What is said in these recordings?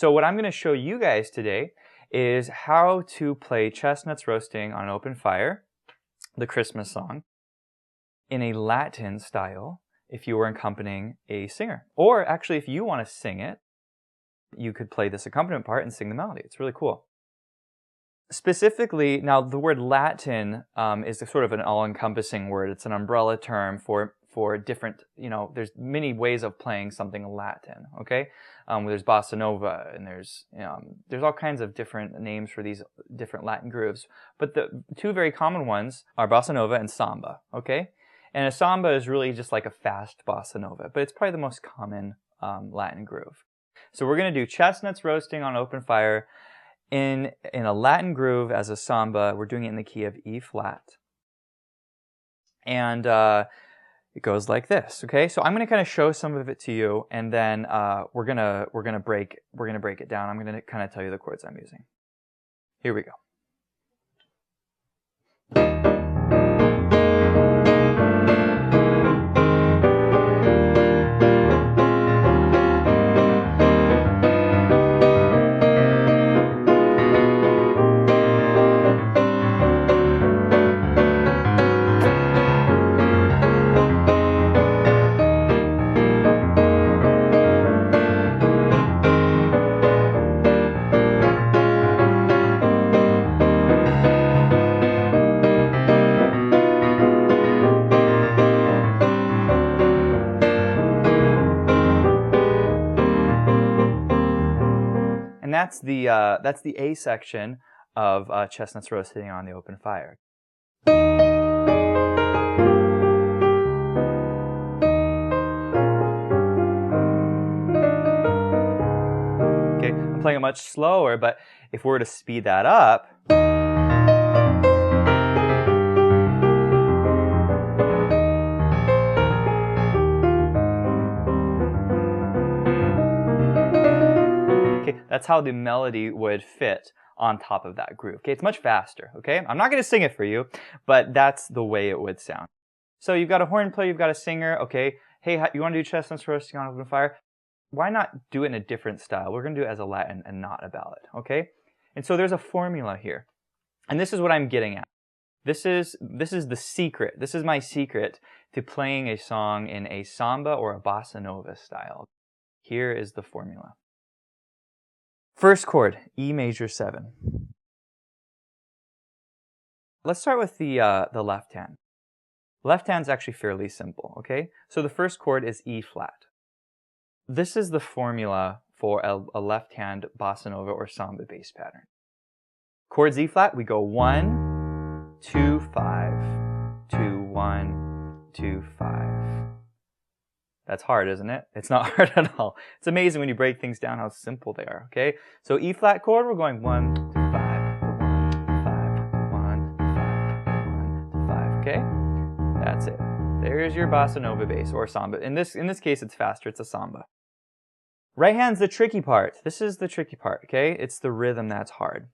So what I'm going to show you guys today is how to play Chestnuts Roasting on an Open Fire, the Christmas song, in a Latin style if you were accompanying a singer. Or actually, if you want to sing it, you could play this accompaniment part and sing the melody. It's really cool. Specifically, now the word Latin is sort of an all-encompassing word. It's an umbrella term for different, there's many ways of playing something Latin, okay? There's bossa nova, and there's all kinds of different names for these different Latin grooves. But the two very common ones are bossa nova and samba, okay? And a samba is really just like a fast bossa nova, but it's probably the most common Latin groove. So we're going to do Chestnuts Roasting on Open Fire in a Latin groove as a samba. We're doing it in the key of E flat. And it goes like this, okay? So I'm going to kind of show some of it to you, and then we're gonna break it down. I'm going to kind of tell you the chords I'm using. Here we go. And that's the A section of Chestnuts Roasting on the Open Fire. Okay, I'm playing it much slower, but if we were to speed that up, that's how the melody would fit on top of that groove. Okay, it's much faster, okay? I'm not going to sing it for you, but that's the way it would sound. So you've got a horn player, you've got a singer, okay? Hey, you want to do Chestnuts Roasting on Open Fire? Why not do it in a different style? We're going to do it as a Latin and not a ballad, okay? And so there's a formula here. And this is what I'm getting at. This is the secret. This is my secret to playing a song in a samba or a bossa nova style. Here is the formula. First chord, E major 7. Let's start with the left hand. Left hand's actually fairly simple, okay? So the first chord is E flat. This is the formula for a left hand bossa nova or samba bass pattern. Chords E flat, we go 1, 2, 5, 2, 1, 2, 5. That's hard, isn't it? It's not hard at all. It's amazing when you break things down how simple they are, okay? So E flat chord, we're going 1 to 5 to 1 to 5 to 1 to 5 to 1 to 5, okay? That's it. There's your bossa nova bass or samba. In this case, it's faster. It's a samba. Right hand's the tricky part. This is the tricky part, okay? It's the rhythm that's hard.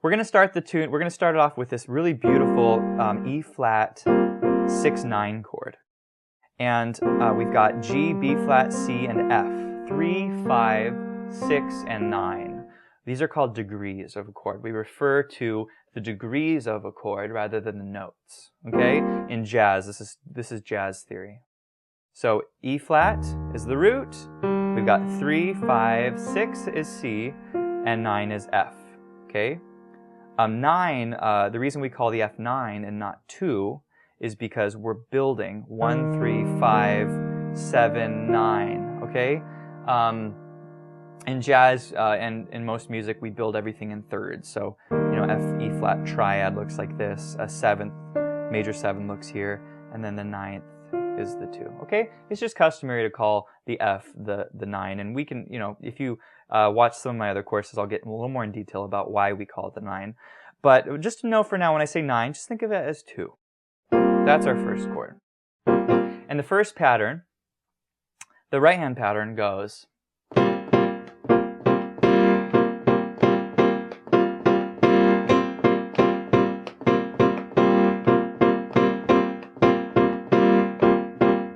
We're going to start the tune. We're going to start it off with this really beautiful E flat 6-9 chord. And we've got G, B flat, C, and F. 3, 5, 6, and 9. These are called degrees of a chord. We refer to the degrees of a chord rather than the notes. Okay? In jazz, this is jazz theory. So E flat is the root. We've got 3, 5, 6 is C, and 9 is F. Okay? 9, the reason we call the F 9 and not 2 is because we're building 1, 3, 5, 7, 9, okay? In jazz and in most music, we build everything in thirds. So, F, E flat triad looks like this. A 7th, major 7 looks here, and then the 9th is the 2, okay? It's just customary to call the F the 9, and we can, if you watch some of my other courses, I'll get a little more in detail about why we call it the 9. But just to know for now, when I say 9, just think of it as 2. That's our first chord. And the first pattern, the right hand pattern goes.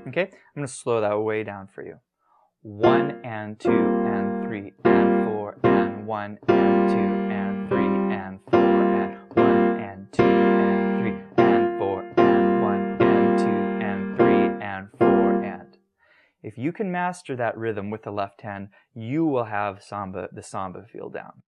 Okay, I'm going to slow that way down for you. 1 and 2 and 3 and 4 and 1 and 2 and 3 and 4 and 1 and 2 and 3 and 4 and 1 and 2 and 3 and 4 and. If you can master that rhythm with the left hand, you will have the samba feel down.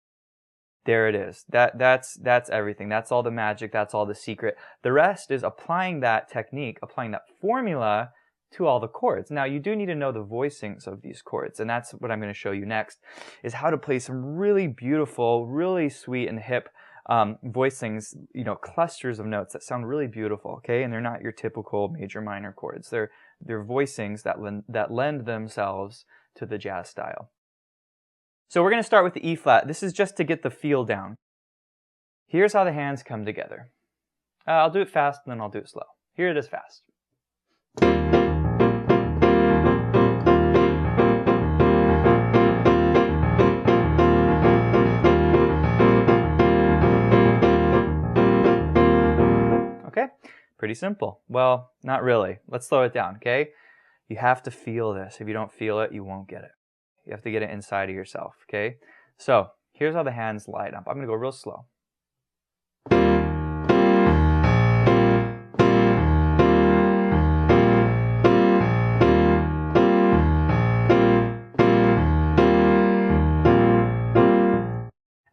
There it is. That's everything. That's all the magic. That's all the secret. The rest is applying that technique, applying that formula to all the chords. Now, you do need to know the voicings of these chords, and that's what I'm going to show you next, is how to play some really beautiful, really sweet and hip voicings, clusters of notes that sound really beautiful, okay? And they're not your typical major minor chords. They're voicings that lend themselves to the jazz style. So we're going to start with the E flat. This is just to get the feel down. Here's how the hands come together. I'll do it fast and then I'll do it slow. Here it is fast. Okay, pretty simple. Well, not really. Let's slow it down, okay? You have to feel this. If you don't feel it, you won't get it. You have to get it inside of yourself, okay? So, here's how the hands line up. I'm going to go real slow.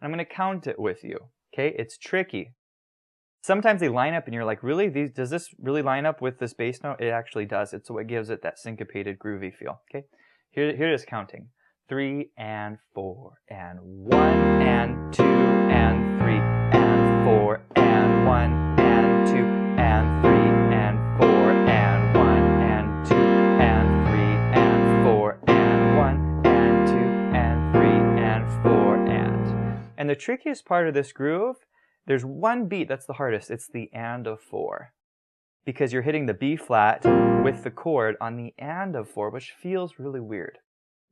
I'm going to count it with you, okay? It's tricky. Sometimes they line up and you're like, really? Does this really line up with this bass note? It actually does. It's what gives it that syncopated, groovy feel, okay? Here it is counting. 3 and 4 and 1 and 2 and 3 and 4 and 1 and 2 and 3 and 4 and 1 and 2 and 3 and 4 and 1 and 2 and 3 and 4 and. And the trickiest part of this groove, there's one beat that's the hardest. It's the and of 4. Because you're hitting the B flat with the chord on the and of 4, which feels really weird.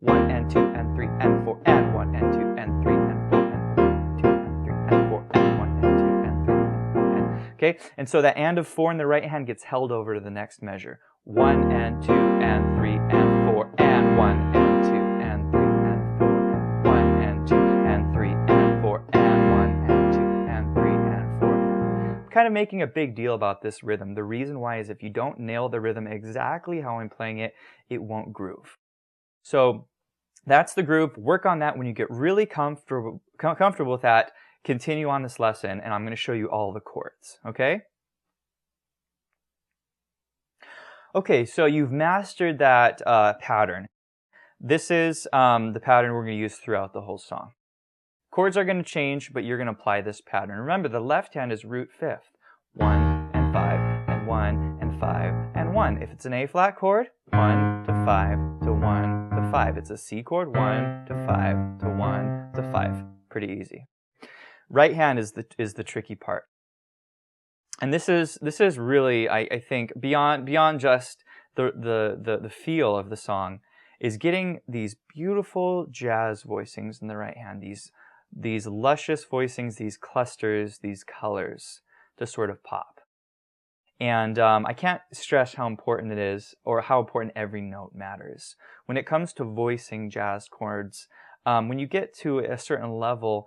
1 and 2 and 3 and 4 and 1 and 2 and 3 and 4 and 2 and 3 and 4 and 1 and 2 and 3 and 4 and. Okay, and so that and of 4 in the right hand gets held over to the next measure. 1 and 2 and 3 and 4 and 1 and 2 and 3 and 4 and 1 and 2 and 3 and 4 and 1 and 2 and 3 and 4 and. I'm kind of making a big deal about this rhythm. The reason why is if you don't nail the rhythm exactly how I'm playing it, it won't groove. So that's the groove. Work on that when you get really comfortable with that. Continue on this lesson, and I'm going to show you all the chords, okay? Okay, so you've mastered that pattern. This is the pattern we're going to use throughout the whole song. Chords are going to change, but you're going to apply this pattern. Remember, the left hand is root fifth. 1 and 5 and 1 and 5 and 1. If it's an A flat chord, 1 to 5 to 1 to 5. It's a C chord, 1 to 5 to 1 to 5. Pretty easy. Right hand is the tricky part. And this is really, I think, beyond just the feel of the song, is getting these beautiful jazz voicings in the right hand, these luscious voicings, these clusters, these colors to sort of pop. And I can't stress how important it is, or how important every note matters. When it comes to voicing jazz chords, when you get to a certain level,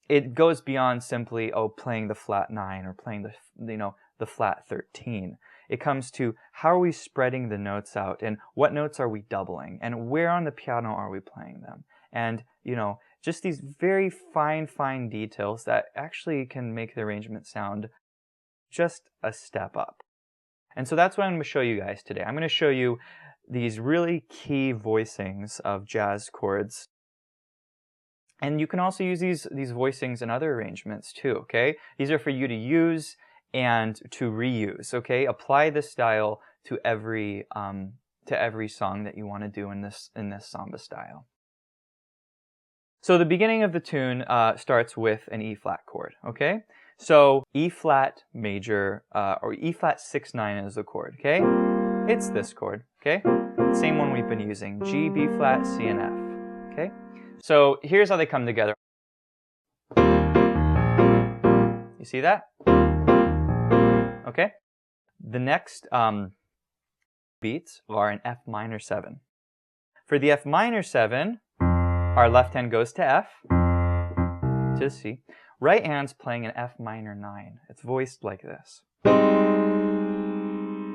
it goes beyond simply, playing the flat 9 or playing the flat 13. It comes to how are we spreading the notes out, and what notes are we doubling, and where on the piano are we playing them? And, just these very fine details that actually can make the arrangement sound just a step up. And so that's what I'm going to show you guys today. I'm going to show you these really key voicings of jazz chords. And you can also use these voicings in other arrangements too, okay? These are for you to use and to reuse, okay? Apply this style to every song that you want to do in this samba style. So the beginning of the tune starts with an E flat chord, okay? So E flat major, or E flat 6-9 is the chord, okay? It's this chord, okay? Same one we've been using, G, B flat, C, and F, okay? So here's how they come together. You see that? Okay? The next beats are an F minor 7. For the F minor 7, our left hand goes to F, to C. Right hand's playing an F minor 9. It's voiced like this.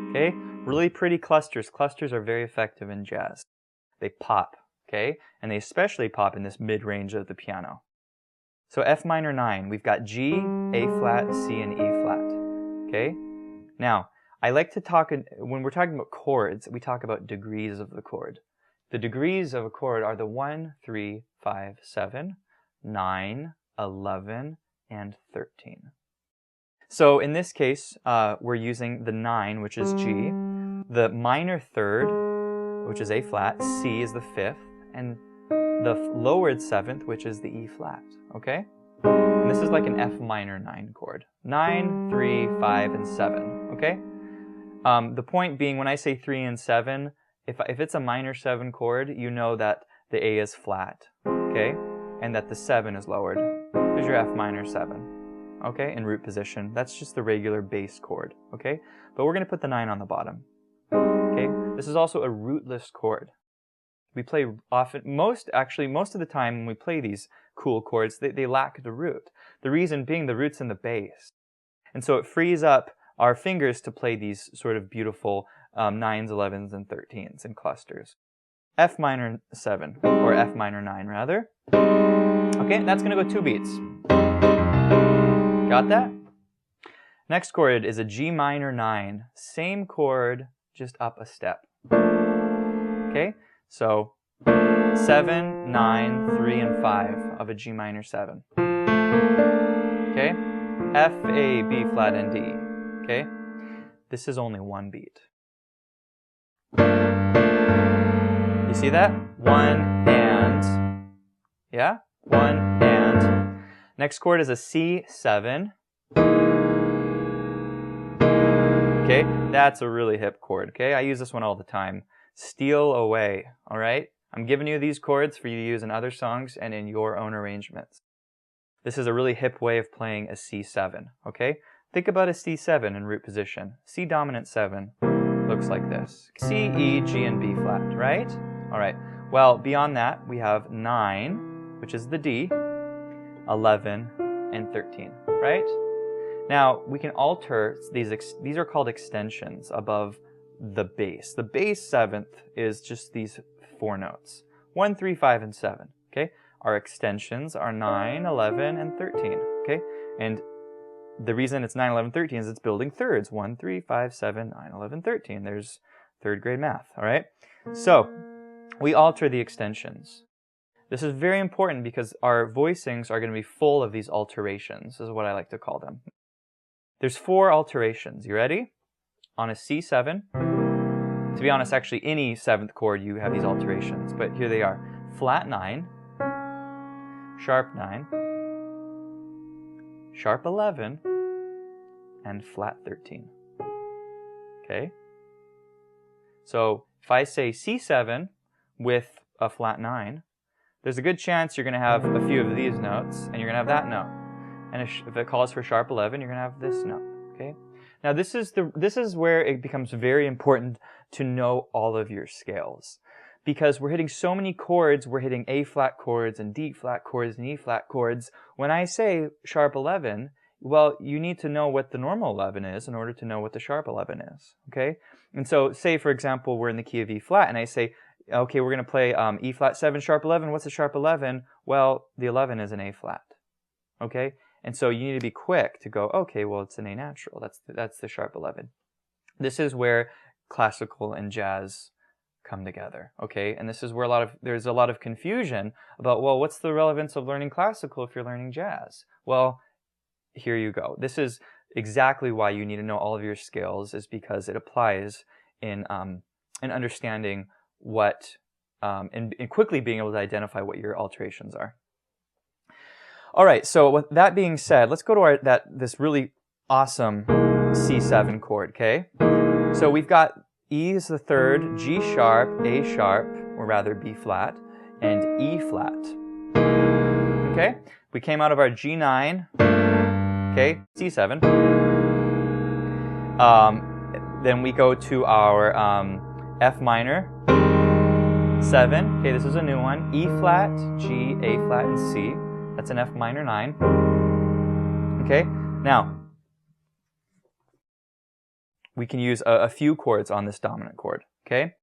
Okay, really pretty clusters. Clusters are very effective in jazz. They pop, okay? And they especially pop in this mid-range of the piano. So F minor 9, we've got G, A flat, C, and E flat, okay? Now, I like to talk, when we're talking about chords, we talk about degrees of the chord. The degrees of a chord are the 1, 3, 5, 7, 9, 11, and 13. So in this case, we're using the 9, which is G, the minor 3rd, which is A flat, C is the 5th, and the lowered 7th, which is the E flat, okay? And this is like an F minor 9 chord. 9, 3, 5, and 7, okay? The point being, when I say 3 and 7, if it's a minor 7 chord, you know that the A is flat, okay? And that the 7 is lowered. There's your F minor 7, okay? In root position. That's just the regular bass chord, okay? But we're going to put the 9 on the bottom, okay? This is also a rootless chord. We play often, most of the time when we play these cool chords, they lack the root. The reason being the root's in the bass. And so it frees up our fingers to play these sort of beautiful 9s, 11s, and 13s in clusters. F minor 7, or F minor 9 rather. Okay, that's going to go 2 beats. Got that? Next chord is a G minor 9. Same chord, just up a step. Okay, so 7, 9, 3, and 5 of a G minor 7. Okay, F, A, B flat, and D. Okay, this is only 1 beat. You see that? 1 and. Yeah? 1 and. Next chord is a C7. Okay, that's a really hip chord. Okay, I use this one all the time. Steal away. All right? I'm giving you these chords for you to use in other songs and in your own arrangements. This is a really hip way of playing a C7. Okay? Think about a C7 in root position. C dominant 7 looks like this. C, E, G, and B flat, right? All right. Well, beyond that, we have 9, which is the D, 11, and 13, right? Now, we can alter these are called extensions above the bass. The bass 7th is just these 4 notes. 1, 3, 5, and 7, okay? Our extensions are 9, 11, and 13, okay? And the reason it's 9, 11, 13 is it's building thirds. 1, 3, 5, 7, 9, 11, 13. There's 3rd grade math, all right? So, we alter the extensions. This is very important because our voicings are going to be full of these alterations. This is what I like to call them. There's 4 alterations. You ready? On a C7, to be honest, actually any 7th chord you have these alterations, but here they are. Flat 9, sharp 9, sharp 11, and flat 13. Okay? So if I say C7 with a flat 9, there's a good chance you're going to have a few of these notes, and you're going to have that note. And if it calls for sharp 11, you're going to have this note. Okay? Now this is where it becomes very important to know all of your scales. Because we're hitting so many chords, we're hitting A flat chords and D flat chords and E flat chords. When I say sharp 11, well, you need to know what the normal 11 is in order to know what the sharp 11 is, okay? And so, say for example, we're in the key of E flat, and I say, okay, we're going to play E flat 7, sharp 11. What's the sharp 11? Well, the 11 is an A flat, okay? And so you need to be quick to go, okay, well, it's an A natural. That's the sharp 11. This is where classical and jazz come together, okay? And this is where there's a lot of confusion about, well, what's the relevance of learning classical if you're learning jazz? Well, here you go. This is exactly why you need to know all of your scales, is because it applies in understanding what, and quickly being able to identify what your alterations are. All right, so with that being said, let's go to this really awesome C7 chord, okay? So we've got E is the 3rd, G sharp, A sharp, or rather B flat, and E flat. Okay? We came out of our G9, okay, C7. Then we go to our F minor 7. Okay, this is a new one. E flat, G, A flat, and C. That's an F minor 9. Okay, now we can use a few chords on this dominant chord. Okay,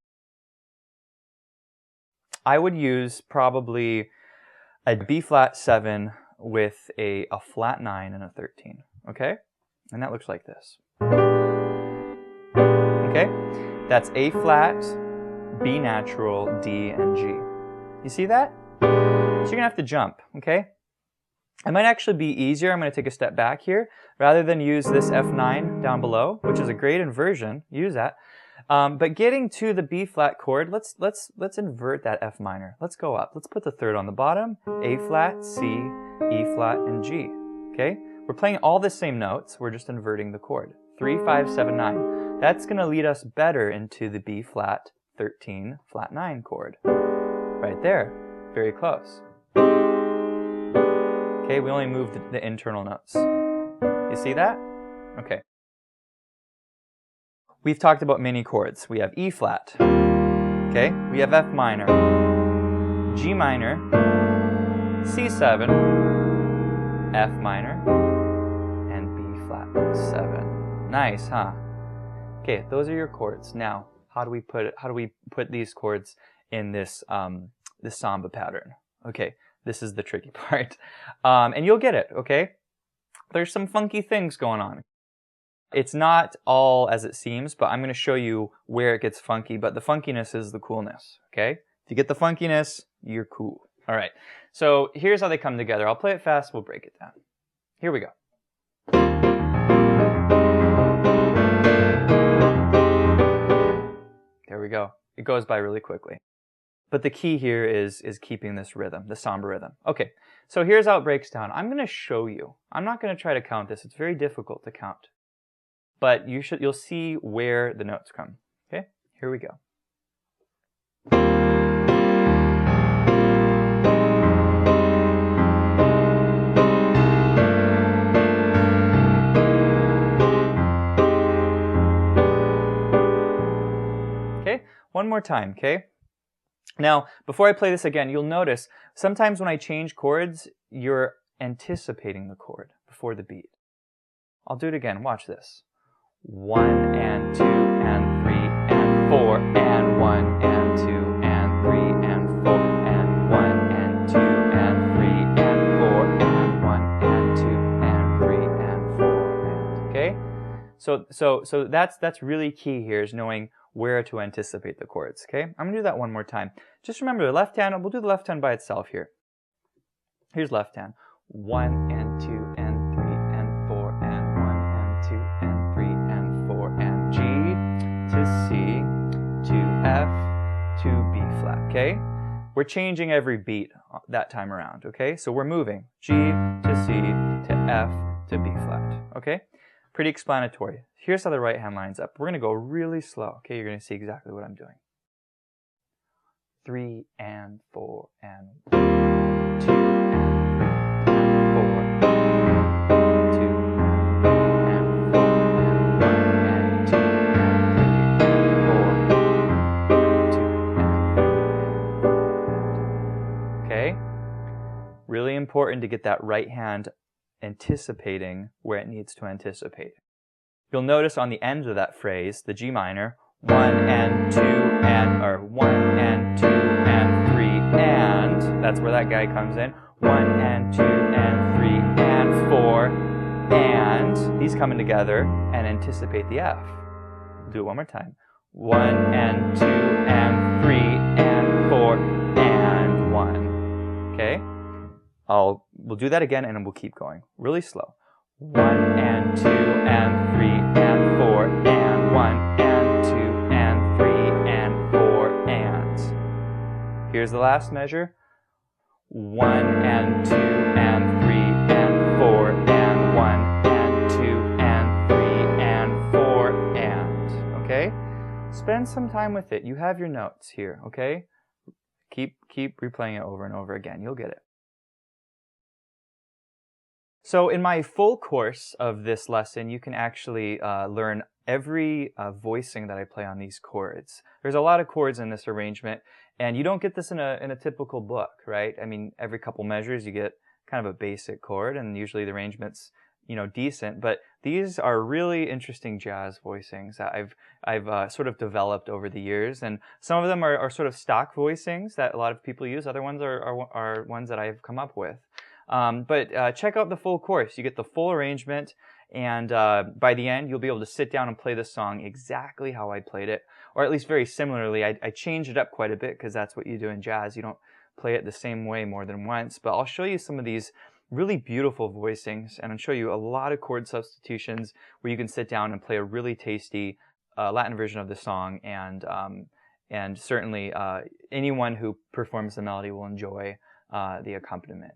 I would use probably a B flat 7 with a flat 9 and a 13. Okay, and that looks like this. Okay, that's A flat, B natural, D, and G. You see that? So you're going to have to jump, okay? It might actually be easier. I'm going to take a step back here. Rather than use this F9 down below, which is a great inversion, use that. But getting to the B flat chord, let's invert that F minor. Let's go up. Let's put the third on the bottom. A flat, C, E flat, and G. Okay? We're playing all the same notes. We're just inverting the chord. 3, 5, 7, 9. That's going to lead us better into the B flat 13 flat 9 chord. Right there. Very close. Okay, we only moved the internal notes. You see that? Okay. We've talked about mini chords. We have E flat. Okay, we have F minor, G minor, C7, F minor, and B flat 7. Nice, huh? Okay, those are your chords. Now, how do we put these chords in this this samba pattern? Okay, this is the tricky part. And you'll get it, okay? There's some funky things going on. It's not all as it seems, but I'm going to show you where it gets funky, but the funkiness is the coolness, okay? If you get the funkiness, you're cool. All right, so here's how they come together. I'll play it fast, we'll break it down. Here we go. There we go. It goes by really quickly. But the key here is keeping this rhythm, the samba rhythm. Okay, so here's how it breaks down. I'm going to show you. I'm not going to try to count this. It's very difficult to count. But you'll see where the notes come. Okay, here we go. Okay, one more time, okay? Now, before I play this again, you'll notice sometimes when I change chords, you're anticipating the chord before the beat. I'll do it again, watch this. 1 and 2 and 3 and 4 and 1 and 2 and 3 and 4 and 1 and 2 and 3 and 4 and 1 and 2 and 3 and 4 and, okay? So that's really key here, is knowing where to anticipate the chords, okay? I'm going to do that one more time. Just remember the left hand, we'll do the left hand by itself here. Here's left hand. 1 and 2 and 3 and 4 and 1 and 2 and 3 and 4 and G to C to F to B flat, okay? We're changing every beat that time around, okay? So we're moving G to C to F to B flat, okay? Pretty explanatory. Here's how the right hand lines up. We're going to go really slow, okay? You're going to see exactly what I'm doing. 3 and 4 and 2 and 3 and 4 2 and 4 and 1 and 2 and 3 and 4 2 and 3 and 4. Okay? Really important to get that right hand anticipating where it needs to anticipate. You'll notice on the end of that phrase, the G minor, 1 and 2 and, or 1 and 2 and 3 and, that's where that guy comes in, 1 and 2 and 3 and 4 and, these coming together and anticipate the F. We'll do it one more time. 1 and 2 and 3 and 4 and 1. Okay? We'll do that again and we'll keep going. Really slow. 1 and 2 and 3 and 4 and 1 and 2 and 3 and 4 and. Here's the last measure. 1 and 2 and 3 and 4 and 1 and 2 and 3 and 4 and. Okay? Spend some time with it. You have your notes here, okay? Keep replaying it over and over again. You'll get it. So in my full course of this lesson, you can actually learn every voicing that I play on these chords. There's a lot of chords in this arrangement, And you don't get this in a typical book, right? I mean, every couple measures you get kind of a basic chord, and usually the arrangement's, you know, decent. But these are really interesting jazz voicings that I've sort of developed over the years, and some of them are sort of stock voicings that a lot of people use. Other ones are ones that I've come up with. But check out the full course. You get the full arrangement, and by the end, you'll be able to sit down and play the song exactly how I played it, or at least very similarly. I changed it up quite a bit because that's what you do in jazz. You don't play it the same way more than once. But I'll show you some of these really beautiful voicings, and I'll show you a lot of chord substitutions where you can sit down and play a really tasty Latin version of the song, and certainly anyone who performs the melody will enjoy the accompaniment.